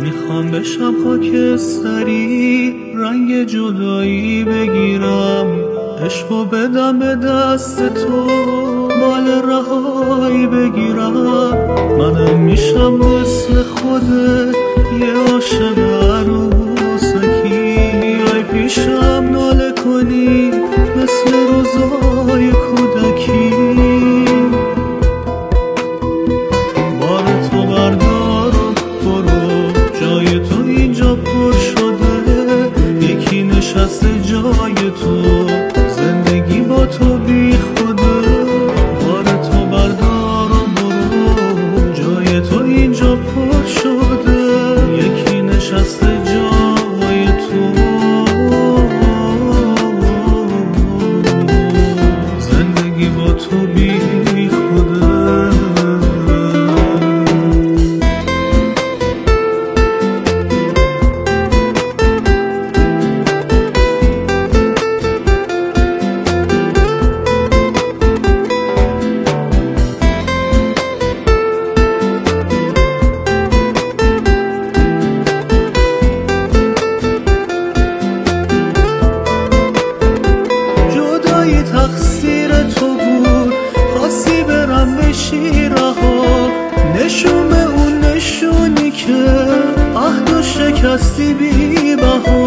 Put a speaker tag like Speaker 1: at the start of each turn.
Speaker 1: میخوام بشم خاکستری، رنگ جدایی بگیرم، عشقو بدم به دست تو، مال رهایی بگیرم. منم میشم مثل خودت، یه عاشق عروسکی، بیای پیشم ناله کنی مثل روزای کودکی. بار تو بردار و برو، جای تو اینجا پر شده، یکی نشسته جای تو، زندگی با تو بی خوده. بار تو بردار و برو، جای تو اینجا پر شده، یکی نشسته جای تو، زندگی با تو بی خوده. تقصیر تو بود، خواستی برم به شیرها، نشون به اون نشونی که عهد و شکستی بی بها.